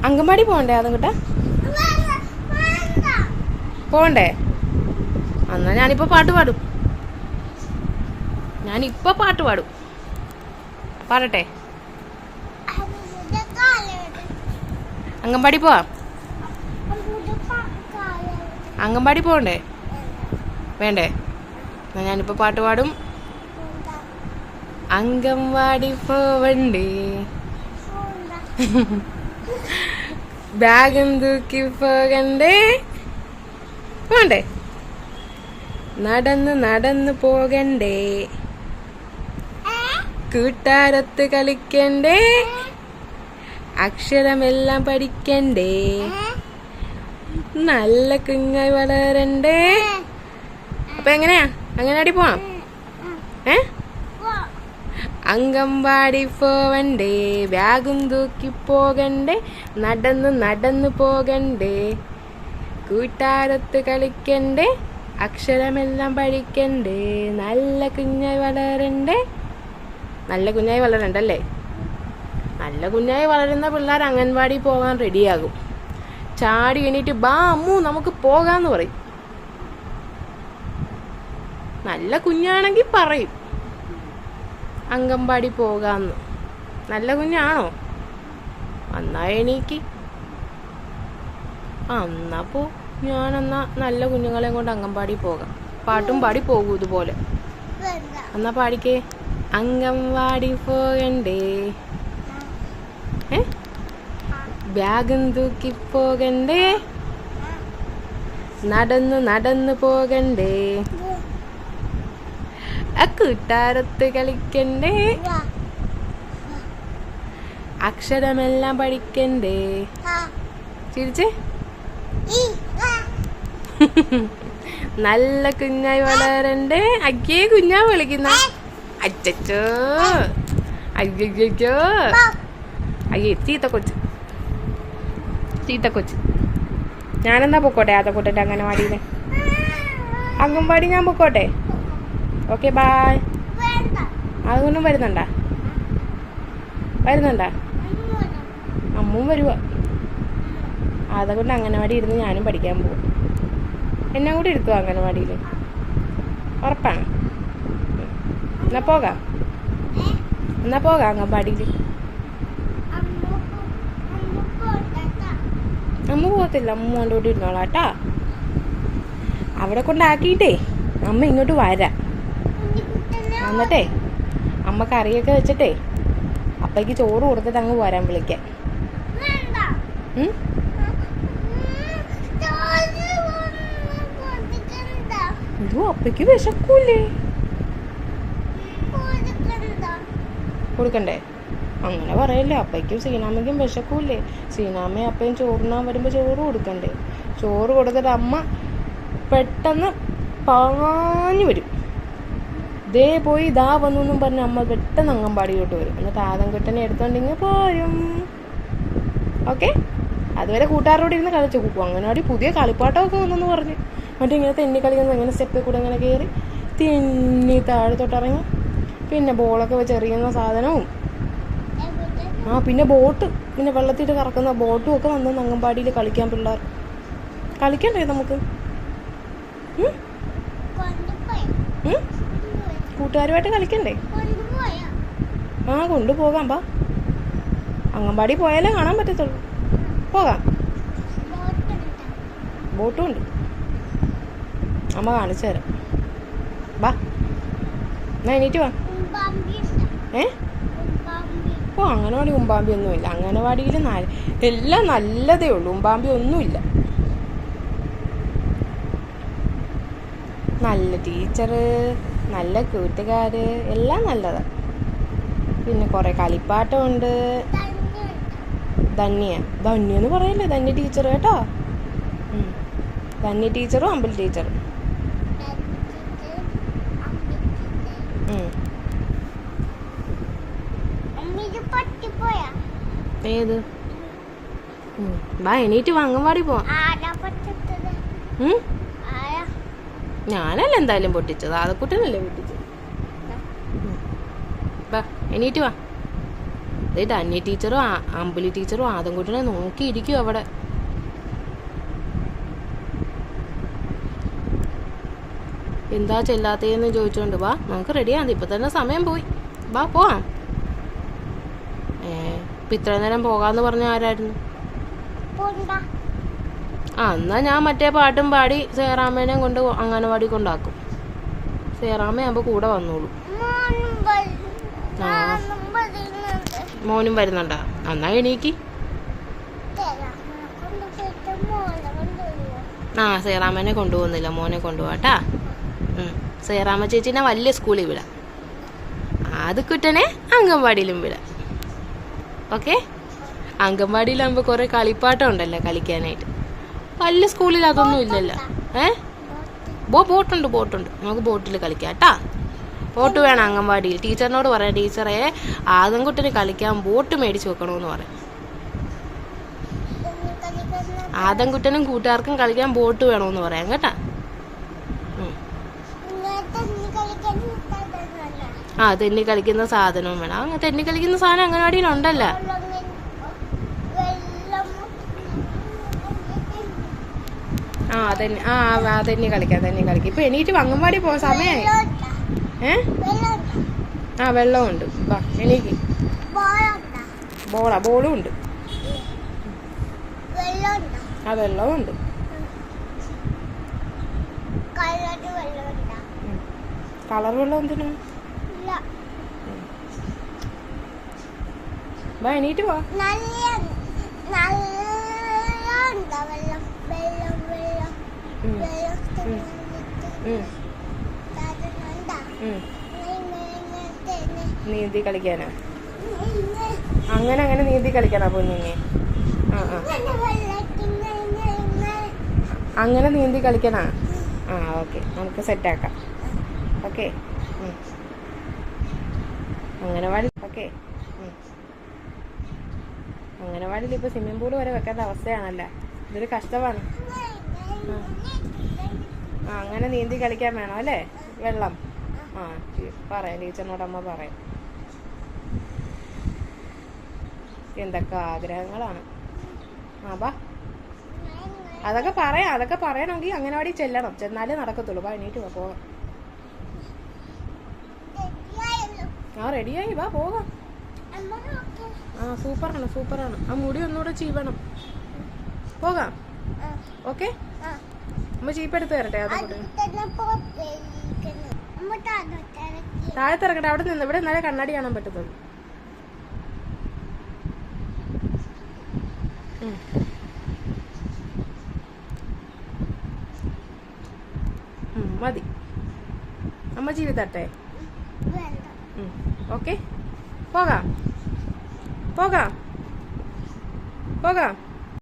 അങ്കൻവാടി പോകണ്ടേ അതും കിട്ടാ പോകണ്ടേ? എന്നാ ഞാനിപ്പോ പാട്ട് പാടും. പാടട്ടെ? അങ്കൻവാടി പോവാ? അങ്കൻവാടി പോകണ്ടേ? വേണ്ടേ? എന്നാ ഞാനിപ്പോ പാട്ട് പാടും. അങ്കൻവാടി പോവണ്ടേ, ബാഗും തൂക്കി പോകണ്ടേ? പോണ്ടേ? നടന്ന് നടന്ന് പോകണ്ടേ, കൂട്ടാരത്ത് കളിക്കണ്ടേ, അക്ഷരമെല്ലാം പഠിക്കണ്ടേ, നല്ല കുഞ്ഞായി വളരണ്ടേ. അപ്പൊ എങ്ങനെയാ അങ്കൻവാടി പോവാം? അങ്കൻവാടി പോവണ്ടേ, ബാഗും തൂക്കി പോകണ്ടേ, നടന്ന് നടന്ന് പോകണ്ടേ, കൂട്ടാരത്ത് കളിക്കണ്ടേ, അക്ഷരമെല്ലാം പഠിക്കണ്ടേ, നല്ല കുഞ്ഞായി വളരണ്ടേ. നല്ല കുഞ്ഞായി വളരണ്ടല്ലേ? നല്ല കുഞ്ഞായി വളരുന്ന പിള്ളേർ അംഗൻവാടി പോകാൻ റെഡിയാകും. ചാടി എണീറ്റ് ബാ അമ്മു നമുക്ക് പോകാന്ന് പറയും. നല്ല കുഞ്ഞാണെങ്കിൽ പറയും അംഗൻവാടി പോകാന്ന്. നല്ല കുഞ്ഞാണോ? എന്നാ എണീക്ക്. എന്നാ പോ. ഞാനെന്നാ നല്ല കുഞ്ഞുങ്ങളെ കൊണ്ട് അംഗൻവാടി പോകാം. പാട്ടും പാടി പോകൂ ഇതുപോലെ. എന്നാ പാടിക്കേ. അംഗൻവാടി പോകണ്ടേ, ബാഗും തൂക്കി പോകണ്ടേ, നടന്ന് നടന്ന് പോകണ്ടേ, കൂട്ടാരത്ത് കളിക്കണ്ടേ, അക്ഷരമെല്ലാം പഠിക്കണ്ടേ. ചിരിച്ചേ. നല്ല കുഞ്ഞായി വളരണ്ടേ. അയ്യേ കുഞ്ഞാ വിളിക്കുന്ന. അച്ചോ അയ്യോ അയ്യേ ചീത്ത കൊച്ച്. ഞാനെന്നാ പൊക്കോട്ടെ ആത്തക്കൂട്ടൻ്റെ അംഗനവാടിയില്. അംഗൻവാടി ഞാൻ പൊക്കോട്ടെ? Okay bye. അതൊന്നും വരുന്നുണ്ടാ? അമ്മും വരുവാ. അതുകൊണ്ട് അംഗനവാടി ഇരുന്ന് ഞാനും പഠിക്കാൻ പോകും. എന്നെ കൂടി ഇരുത്തുവോ അംഗനവാടിയിൽ? ഉറപ്പാണ്? എന്നാ പോകാം അംഗൻവാടിയിൽ. അമ്മ പോകത്തില്ല, അമ്മ മോൻ്റെ കൂടെ ഇരുന്നോളാട്ടാ. അവിടെ കൊണ്ടാക്കിയിട്ടേ അമ്മ ഇങ്ങോട്ട് വരാം. എന്നിട്ടേ അമ്മ കറിയൊക്കെ വെച്ചിട്ടേ അപ്പയ്ക്ക് ചോറ് കൊടുത്തിട്ട് അങ്ങ് വരാൻ വിളിക്കാൻ. ഇതോ അപ്പയ്ക്ക് വിശക്കൂലേ? കൊടുക്കണ്ടേ? അങ്ങനെ പറയല്ലേ. അപ്പയ്ക്കും സീനാമ്മയ്ക്കും വിശക്കൂലേ? സീനാമ്മയും അപ്പയും ചോറിനാൻ വരുമ്പോൾ ചോറ് കൊടുക്കണ്ടേ? ചോറ് കൊടുത്തിട്ട് അമ്മ പെട്ടെന്ന് പാഞ്ഞു വരും. ദേ പോയി ഇതാ വന്നു എന്നും പറഞ്ഞ് അമ്മ പെട്ടെന്ന് അംഗൻവാടിയിലോട്ട് വരും. എന്നിട്ട് ആദംകുട്ടനെ എടുത്തോണ്ടിങ്ങ് പോരും. ഓക്കെ? അതുവരെ കൂട്ടുകാരോട് ഇരുന്ന് കളിച്ചു കൂക്കും. അംഗൻവാടി പുതിയ കളിപ്പാട്ടമൊക്കെ വന്നെന്ന് പറഞ്ഞ് മറ്റേ ഇങ്ങനെ തെന്നി കളിക്കുന്നത്. ഇങ്ങനെ സ്റ്റെപ്പിൽ കൂടെ ഇങ്ങനെ കയറി തിന്നി താഴത്തോട്ടിറങ്ങി പിന്നെ ബോളൊക്കെ വെച്ച് എറിയുന്ന സാധനവും പിന്നെ ബോട്ട്, പിന്നെ വെള്ളത്തിട്ട് കറക്കുന്ന ബോട്ടും ഒക്കെ വന്നു അംഗൻവാടിയിൽ കളിക്കാൻ. പിള്ളേർ കളിക്കണ്ടേ നമുക്ക്? കൂട്ടുകാരുമായിട്ട് കളിക്കണ്ടേ? കൊണ്ടുപോകാം. ബാ, അംഗൻവാടി പോയാലേ കാണാൻ പറ്റത്തുള്ളൂ. പോകാം. ബോട്ടും ഉണ്ട്, അമ്മ കാണിച്ചു തരാം. ബാ, എന്നാ എണീറ്റ് വാ. അംഗനവാടി ഉമ്പാമ്പി ഒന്നുമില്ല. അംഗനവാടിയിൽ എല്ലാം നല്ലതേ ഉള്ളൂ, ഉമ്പാമ്പി ഒന്നുമില്ല. നല്ല ടീച്ചറ്, നല്ല കൂട്ടുകാര്, എല്ലാം നല്ലതാണ്. പിന്നെ കുറെ കളിപ്പാട്ടമുണ്ട്. ധന്യെന്ന് പറയല്ലേ, ധന്യ ടീച്ചർ കേട്ടോ. ധന്യ ടീച്ചറും അമ്പൽ ടീച്ചറും. ഏത്? ബാ എണീറ്റ് വാ, അംഗൻവാടി പോവാം. ഞാനല്ല എന്തായാലും പൊട്ടിച്ചത്, ആദക്കുട്ടനല്ലേ പൊട്ടിച്ചത്. ബാ എണീറ്റ് വാ. ധന്യ ടീച്ചറും അമ്പിളി ടീച്ചറും ആദംകുട്ടിനെ നോക്കിയിരിക്കും അവിടെ. എന്താ ചെല്ലാത്തേന്ന് ചോദിച്ചോണ്ട് വാ, നമുക്ക് റെഡിയാകും. ഇപ്പൊ തന്നെ സമയം പോയി. വാ പോവാം. ഇപ്പൊ ഇത്ര നേരം പോകാന്ന് പറഞ്ഞ ആരായിരുന്നു? എന്നാ ഞാൻ മറ്റേ പാട്ടും പാടി സേറാമേനെയും കൊണ്ട് അംഗനവാടി കൊണ്ടാക്കും. സേറാമയാകുമ്പോ കൂടെ വന്നോളൂ. മോനും വരുന്നുണ്ടാ? എന്നാ എണീക്ക്. സേറാമനെ കൊണ്ടുപോകുന്നില്ല, മോനെ കൊണ്ടുപോവാട്ടാ. സേറാമ ചേച്ചിനെ വലിയ സ്കൂളിൽ വിടാം, ആദ്യക്കുട്ടനെ അംഗൻവാടിയിലും വിടാം. ഓക്കെ? അംഗൻവാടിയിലാകുമ്പോൾ കുറെ കളിപ്പാട്ടം ഉണ്ടല്ലോ കളിക്കാനായിട്ട്. വലിയ സ്കൂളിൽ അതൊന്നും ഇല്ലല്ലോ. ബോട്ടുണ്ട്, നമുക്ക് ബോട്ടിൽ കളിക്കാം കേട്ടാ. ബോട്ട് വേണം അംഗൻവാടിയിൽ. ടീച്ചറിനോട് പറയാം, ടീച്ചറെ ആദംകുട്ടിന് കളിക്കാൻ ബോട്ട് മേടിച്ച് വെക്കണമെന്ന് പറയാം. ആദംകുട്ടനും കൂട്ടുകാർക്കും കളിക്കാൻ ബോട്ട് വേണമെന്ന് പറയാം കേട്ടാ. തെന്നി കളിക്കുന്ന സാധനവും വേണം. അങ്ങനെ തെന്നി കളിക്കുന്ന സാധനം അംഗൻവാടിയിലുണ്ടല്ലോ. തെന്നി കളിക്കാം. ഇപ്പൊ എണീറ്റ് അംഗൻവാടി പോകാൻ സമയമായി. വെള്ളമുണ്ട്. വാ എണീക്ക്. ബോളും ഉണ്ട്. വെള്ളവും ഉണ്ട്. കളർ വെള്ളം എന്തിനാ? വാ എണീറ്റ് വാ. നീന്തി കളിക്കാനാ? അങ്ങനെ നീന്തി കളിക്കാനാ പൊന്നിനെ? അങ്ങനെ നീന്തി കളിക്കണ? ഓക്കെ, നമുക്ക് സെറ്റാക്കാം. ഓക്കെ, അംഗനവാടി. ഓക്കെ, അംഗനവാടിയിൽ ഇപ്പൊ സ്വിമ്മിംഗ് പൂള് വരെ വെക്കേണ്ട അവസ്ഥയാണല്ലോ. ഇതൊരു കഷ്ടമാണ്. അങ്ങനെ നീന്തി കളിക്കാൻ വേണം അല്ലേ വെള്ളം? പറയാം, ടീച്ചറിനോട് അമ്മ പറയാം. എന്തൊക്കെ ആഗ്രഹങ്ങളാണ്. ബാ, അതൊക്കെ പറയണമെങ്കിൽ അംഗനവാടി ചെല്ലണം, ചെന്നാലേ നടക്കത്തുള്ളൂ. വാ എണീറ്റ് വാ, പോകാം. റെഡിയായി, വാ പോകാം. സൂപ്പറാണ്. ആ മുടി ഒന്നുകൂടെ ചീവണം. പോകാം. ഓക്കെ, അമ്മ ചീപ്പെടുത്ത് തരട്ടെ. താഴത്ത് ഇറങ്ങട്ടെ. അവിടെ നിന്ന് ഇവിടെ എന്നാലേ കണ്ണാടി കാണാൻ പറ്റത്തുള്ളൂ. മതി, അമ്മ ജീവി തട്ടെ. ഓക്കെ, പോകാം.